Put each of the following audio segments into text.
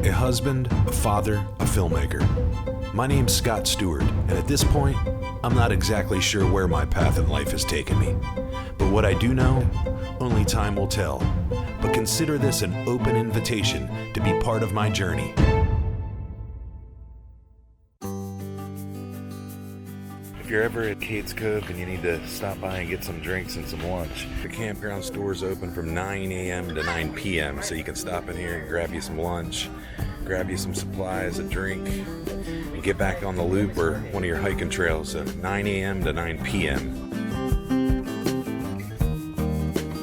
a husband, a father, a filmmaker. My name's Scott Stewart, and at this point, I'm not exactly sure where my path in life has taken me. But what I do know, only time will tell. But consider this an open invitation to be part of my journey. If you're ever at Cades Cove and you need to stop by and get some drinks and some lunch, the campground store is open from 9 a.m. to 9 p.m. So you can stop in here and grab you some lunch, grab you some supplies, a drink, and get back on the loop or one of your hiking trails at 9 a.m. to 9 p.m.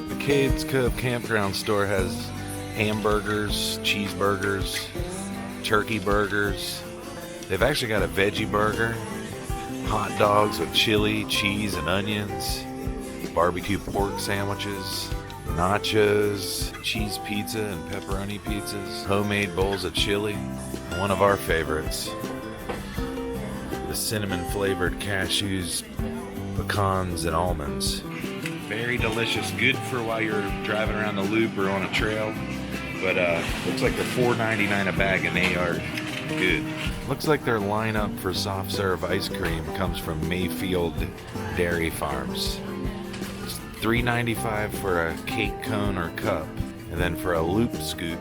The Cades Cove Campground Store has hamburgers, cheeseburgers, turkey burgers. They've actually got a veggie burger, hot dogs with chili, cheese, and onions, barbecue pork sandwiches, nachos, cheese pizza and pepperoni pizzas, homemade bowls of chili, and one of our favorites, the cinnamon flavored cashews, pecans, and almonds. Very delicious, good for while you're driving around the loop or on a trail, but looks like they're $4.99 a bag and they are good. Looks like their lineup for soft serve ice cream comes from Mayfield Dairy Farms. It's $3.95 for a cake cone or cup, and then for a loop scoop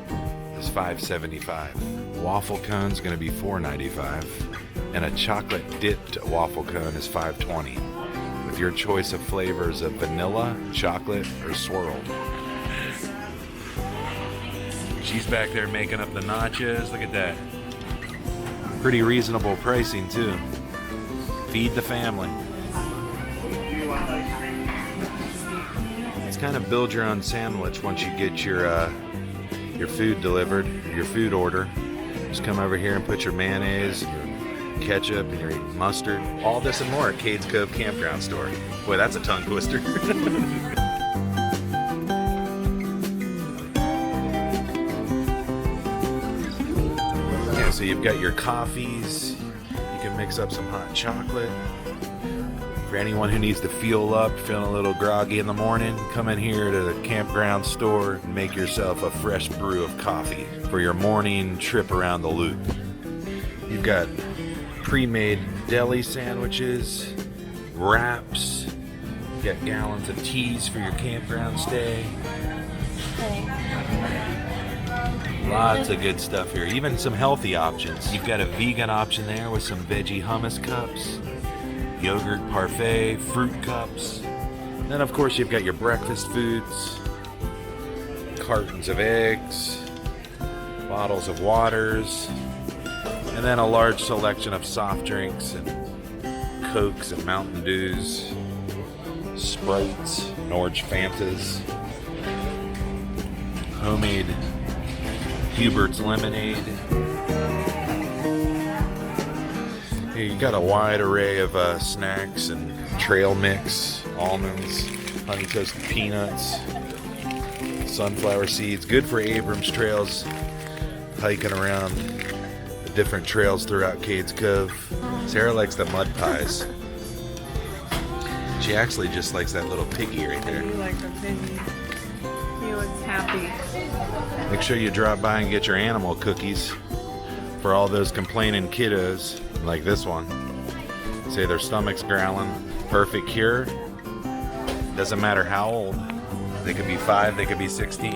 is $5.75. Waffle cone's gonna be $4.95, and a chocolate dipped waffle cone is $5.20, with your choice of flavors of vanilla, chocolate, or swirled. She's back there making up the nachos. Look at that. Pretty reasonable pricing too. Feed the family. It's kind of build your own sandwich once you get your food delivered, your food order. Just come over here and put your mayonnaise, your ketchup, and your mustard. All this and more at Cades Cove Campground Store. Boy, that's a tongue twister. So you've got your coffees, you can mix up some hot chocolate. For anyone who needs to fuel up, feeling a little groggy in the morning, come in here to the campground store and make yourself a fresh brew of coffee for your morning trip around the loop. You've got pre-made deli sandwiches, wraps, you've got gallons of teas for your campground stay. Lots of good stuff here, even some healthy options. You've got a vegan option there with some veggie hummus cups, yogurt parfait, fruit cups. Then of course you've got your breakfast foods, cartons of eggs, bottles of waters, and then a large selection of soft drinks and Cokes and Mountain Dews, Sprites and Orange Fantas, homemade Hubert's lemonade. Here you got a wide array of snacks and trail mix, almonds, honey toasted peanuts, sunflower seeds. Good for Abrams trails, hiking around the different trails throughout Cades Cove. Sarah likes the mud pies. She actually just likes that little piggy right there. I do like the piggy. He looks happy. Make sure you drop by and get your animal cookies for all those complaining kiddos like this one. Say their stomach's growling. Perfect cure. Doesn't matter how old. They could be 5, they could be 16.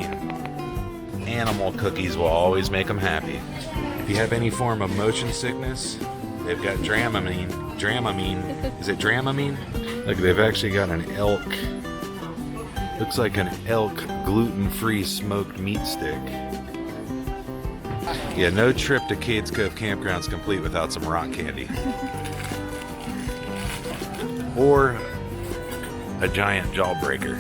Animal cookies will always make them happy. If you have any form of motion sickness, they've got Dramamine. Dramamine. Is it Dramamine? Look, they've actually got an elk. Looks like an elk gluten-free smoked meat stick. Yeah, no trip to Cades Cove Campground's complete without some rock candy. Or a giant jawbreaker.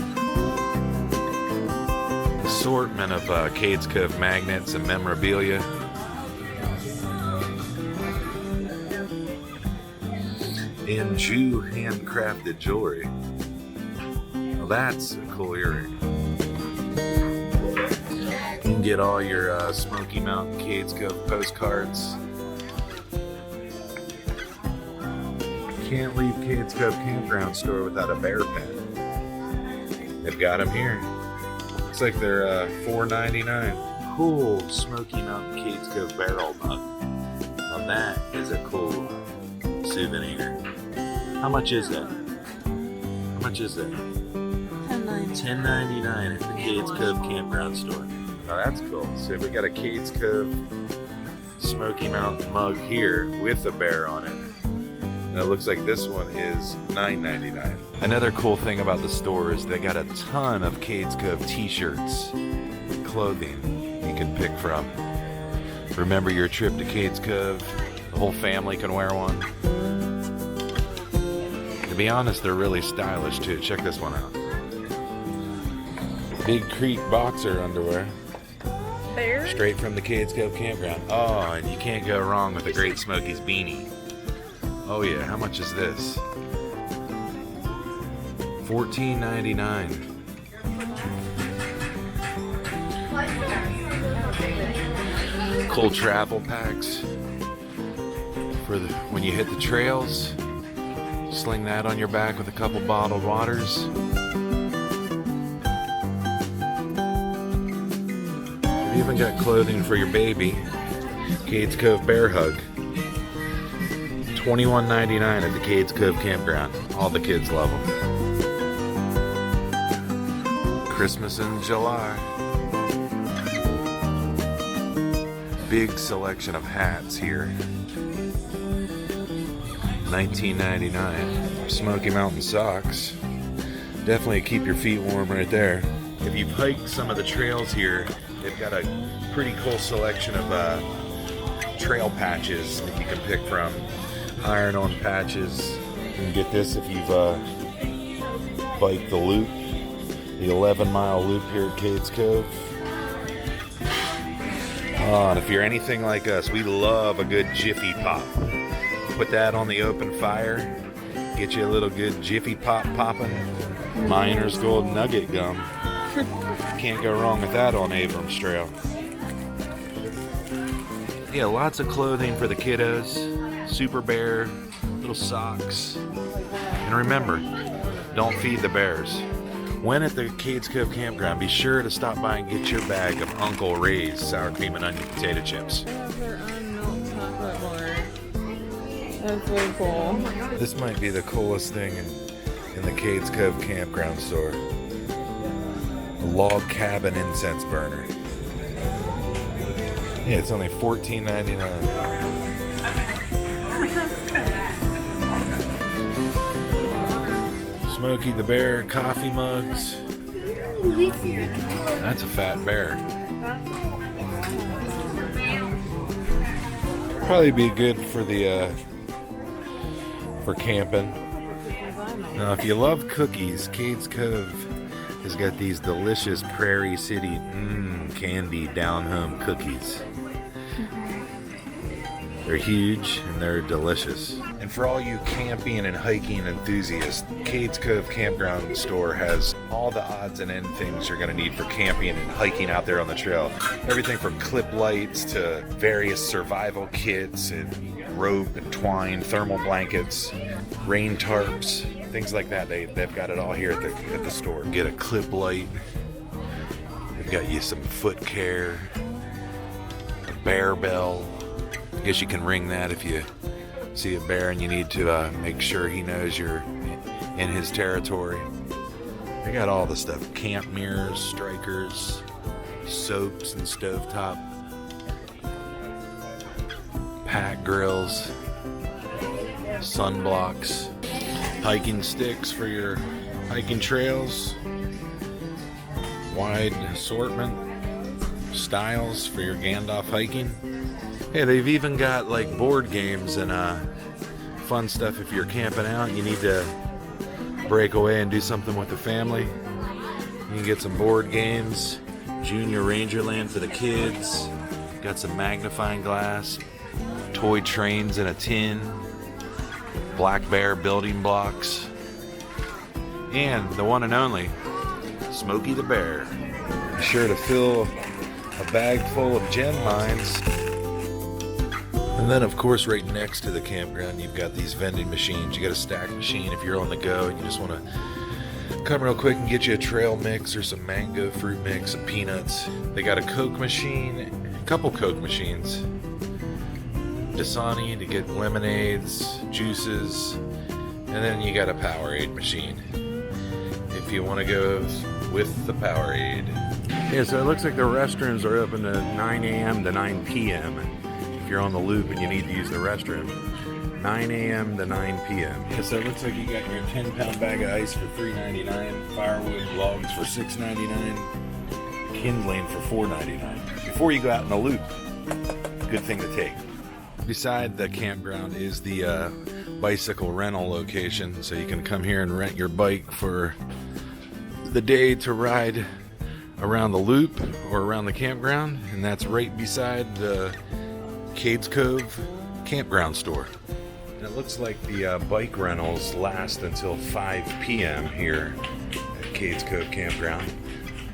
Assortment of Cades Cove magnets and memorabilia. And Jew handcrafted jewelry. That's a cool earring. You can get all your Smoky Mountain Cades Cove postcards. Can't leave Cades Cove Campground Store without a bear pen. They've got them here. Looks like they're $4.99. cool Smoky Mountain Cades Cove barrel mug. Now that is a cool souvenir. How much is that? How much is that? $10.99 at the Cades Cove Campground Store. Now that's cool. So we got a Cades Cove Smoky Mountain mug here with a bear on it. And it looks like this one is $9.99. Another cool thing about the store is they got a ton of Cades Cove t-shirts, clothing you can pick from. Remember your trip to Cades Cove? The whole family can wear one. To be honest, they're really stylish too. Check this one out. Big Creek boxer underwear. Bear? Straight from the Cades Cove Campground. Oh, and you can't go wrong with the Great Smoky's beanie. Oh yeah, how much is this? $14.99. Cool travel packs for when you hit the trails. Sling that on your back with a couple bottled waters. We've even got clothing for your baby. Cades Cove Bear Hug. $21.99 at the Cades Cove Campground. All the kids love them. Christmas in July. Big selection of hats here. $19.99. Smoky Mountain socks. Definitely keep your feet warm right there. If you've hiked some of the trails here, they've got a pretty cool selection of trail patches that you can pick from. Iron-on patches. You can get this if you've biked the loop, the 11-mile loop here at Cades Cove. And if you're anything like us, we love a good Jiffy Pop. Put that on the open fire, get you a little good Jiffy Pop popping. Miner's Gold Nugget Gum. Can't go wrong with that on Abrams Trail. Yeah, lots of clothing for the kiddos. Super Bear, little socks. And remember, don't feed the bears. When at the Cades Cove Campground, be sure to stop by and get your bag of Uncle Ray's sour cream and onion potato chips. They have their own milk chocolate bar. That's really cool. This might be the coolest thing in the Cades Cove Campground Store. A log cabin incense burner. Yeah, it's only $14.99. Smoky the Bear coffee mugs. That's a fat bear. Probably be good for the for camping. Now, if you love cookies, Cades Cove has got these delicious Prairie City candy down-home cookies. They're huge and they're delicious. And for all you camping and hiking enthusiasts, Cades Cove Campground Store has all the odds and end things you're going to need for camping and hiking out there on the trail. Everything from clip lights to various survival kits and rope and twine, thermal blankets, rain tarps, things like that. They've got it all here at the store. Get a clip light. They've got you some foot care, a bear bell. I guess you can ring that if you see a bear and you need to make sure he knows you're in his territory. They got all the stuff. Camp mirrors, strikers, soaps and stovetop, pack grills, sunblocks, hiking sticks for your hiking trails, wide assortment, styles for your Gandalf hiking. Hey, they've even got like board games and fun stuff if you're camping out and you need to break away and do something with the family. You can get some board games, Junior Rangerland for the kids, got some magnifying glass, toy trains in a tin, Black Bear building blocks, and the one and only Smoky the Bear. Be sure to fill a bag full of gem mines. And then, of course, right next to the campground, you've got these vending machines. You got a stack machine if you're on the go and you just want to Come real quick and get you a trail mix or some mango fruit mix, some peanuts. They got a Coke machine, a couple Coke machines. Dasani to get lemonades, juices, and then you got a Powerade machine if you want to go with the Powerade. Yeah, so it looks like the restrooms are open to 9 a.m. to 9 p.m. if you're on the loop and you need to use the restroom. 9 a.m. to 9 p.m. Yeah, so it looks like you got your 10-pound bag of ice for $3.99, firewood logs for $6.99, kindling for $4.99. Before you go out in the loop, good thing to take. Beside the campground is the bicycle rental location, so you can come here and rent your bike for the day to ride around the loop or around the campground, and that's right beside the Cades Cove Campground Store. And it looks like the bike rentals last until 5 p.m. here at Cades Cove Campground.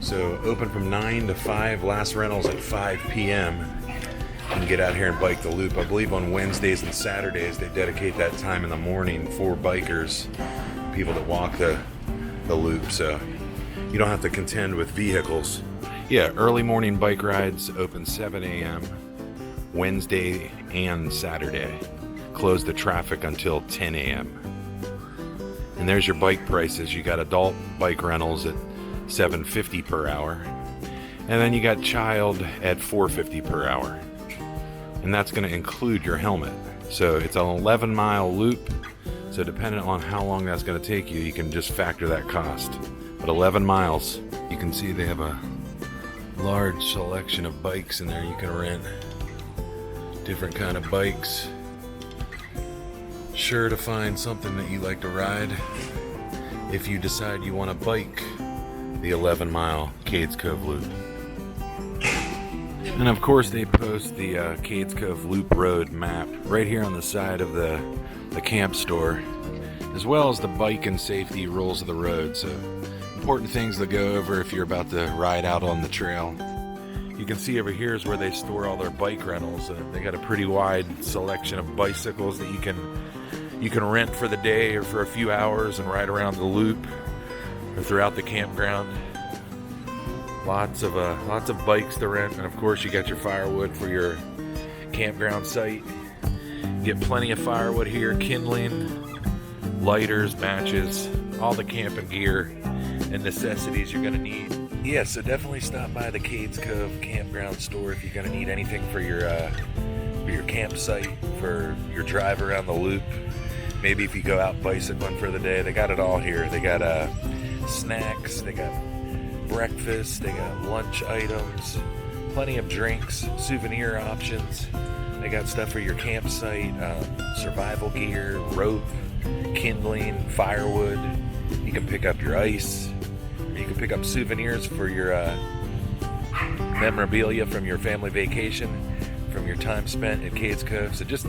So open from 9 to 5, last rentals at 5 p.m. You can get out here and bike the loop. I believe on Wednesdays and Saturdays they dedicate that time in the morning for bikers, people that walk the loop, so you don't have to contend with vehicles. Yeah, early morning bike rides open 7 a.m. Wednesday and Saturday. Close the traffic until 10 a.m. And there's your bike prices. You got adult bike rentals at $7.50 per hour, and then you got child at $4.50 per hour. And that's going to include your helmet. So it's an 11-mile loop. So depending on how long that's going to take you, you can just factor that cost. But 11 miles, you can see they have a large selection of bikes in there you can rent. Different kind of bikes. Sure to find something that you like to ride if you decide you want to bike the 11-mile Cades Cove Loop. And of course they post the Cades Cove Loop Road map right here on the side of the camp store, as well as the bike and safety rules of the road. So important things to go over if you're about to ride out on the trail. You can see over here is where they store all their bike rentals. They got a pretty wide selection of bicycles that you can rent for the day or for a few hours and ride around the loop or throughout the campground. Lots of bikes to rent, and of course you got your firewood for your campground site. You get plenty of firewood here, kindling, lighters, matches, all the camping gear and necessities you're gonna need. Yeah, so definitely stop by the Cades Cove Campground Store if you're gonna need anything for your campsite, for your drive around the loop. Maybe if you go out bicycling for the day, they got it all here. They got snacks, they got breakfast, they got lunch items, plenty of drinks, souvenir options. They got stuff for your campsite, survival gear, rope, kindling, firewood. You can pick up your ice. You can pick up souvenirs for your memorabilia from your family vacation, from your time spent at Cades Cove. So just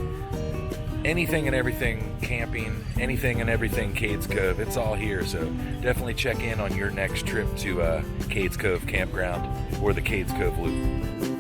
anything and everything camping, anything and everything Cades Cove, it's all here. So definitely check in on your next trip to Cades Cove Campground or the Cades Cove Loop.